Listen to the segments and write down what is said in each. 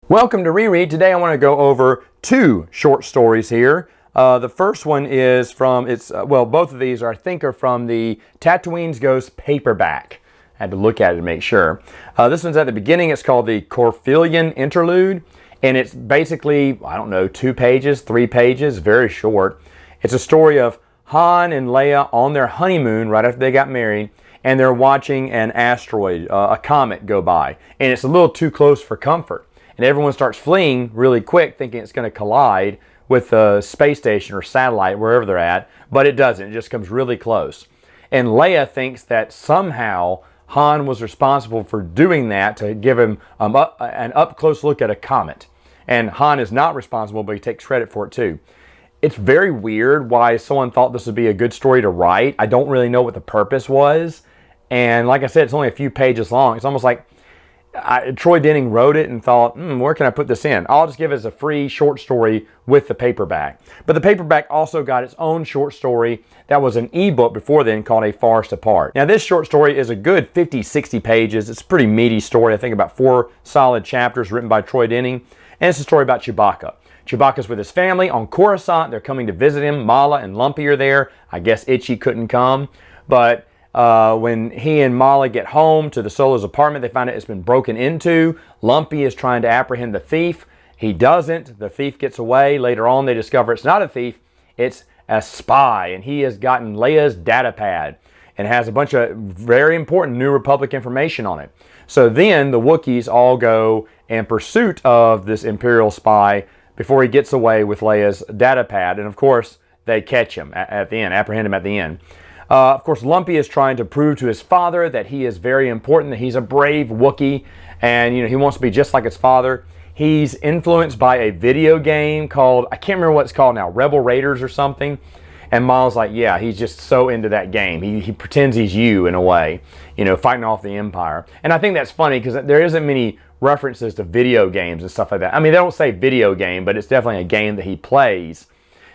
Welcome to Reread. Today I want to go over two short stories here. The first one is from, both of these I think are from the Tatooine's Ghost paperback. I had to look at it to make sure. This one's at the beginning. It's called the Corphelion Interlude. And it's basically, I don't know, 2 pages, 3 pages, very short. It's a story of Han and Leia on their honeymoon right after they got married. And they're watching an asteroid, a comet go by. And it's a little too close for comfort. And everyone starts fleeing really quick, thinking it's going to collide with the space station or satellite, wherever they're at. But it doesn't. It just comes really close. And Leia thinks that somehow Han was responsible for doing that to give him an up-close look at a comet. And Han is not responsible, but he takes credit for it too. It's very weird why someone thought this would be a good story to write. I don't really know what the purpose was. And like I said, it's only a few pages long. It's almost like Troy Denning wrote it and thought, where can I put this in? I'll just give it as a free short story with the paperback. But the paperback also got its own short story that was an ebook before then called A Forest Apart. Now this short story is a good 50, 60 pages. It's a pretty meaty story. I think about 4 solid chapters written by Troy Denning. And it's a story about Chewbacca. Chewbacca's with his family on Coruscant. They're coming to visit him. Mala and Lumpy are there. I guess Itchy couldn't come. But when he and Mala get home to the Solo's apartment, they find out it's been broken into. Lumpy is trying to apprehend the thief. He doesn't. The thief gets away. Later on, they discover it's not a thief. It's a spy. And he has gotten Leia's data pad and has a bunch of very important New Republic information on it. So then the Wookiees all go in pursuit of this Imperial spy before he gets away with Leia's data pad. And of course, they catch him at the end, apprehend him at the end. Of course, Lumpy is trying to prove to his father that he is very important, that he's a brave Wookiee, and he wants to be just like his father. He's influenced by a video game called, I can't remember what it's called now, Rebel Raiders or something. And Miles like, yeah, he's just so into that game. He pretends he's you in a way, fighting off the Empire. And I think that's funny because there isn't many references to video games and stuff like that. I mean, they don't say video game, but it's definitely a game that he plays.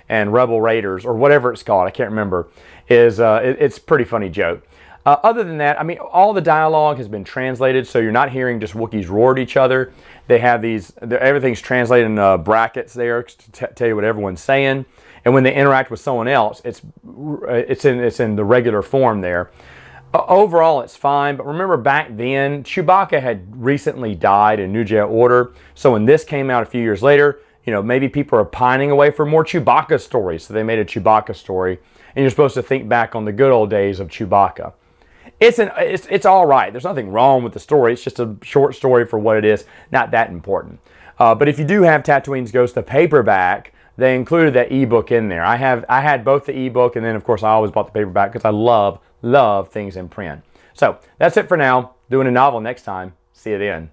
And Rebel Raiders, or whatever it's called, I can't remember, it's a pretty funny joke. Other than that, I mean, all the dialogue has been translated, so you're not hearing just Wookiees roar at each other. They have everything's translated in brackets there to tell you what everyone's saying. And when they interact with someone else, it's in the regular form there. Overall, it's fine, but remember back then, Chewbacca had recently died in New Jedi Order, so when this came out a few years later, maybe people are pining away for more Chewbacca stories, so they made a Chewbacca story, and you're supposed to think back on the good old days of Chewbacca. It's all right. There's nothing wrong with the story. It's just a short story for what it is, not that important. But if you do have Tatooine's Ghost, the paperback, they included that ebook in there. I had both the ebook, and then of course I always bought the paperback because I love things in print. So that's it for now. Doing a novel next time. See you then.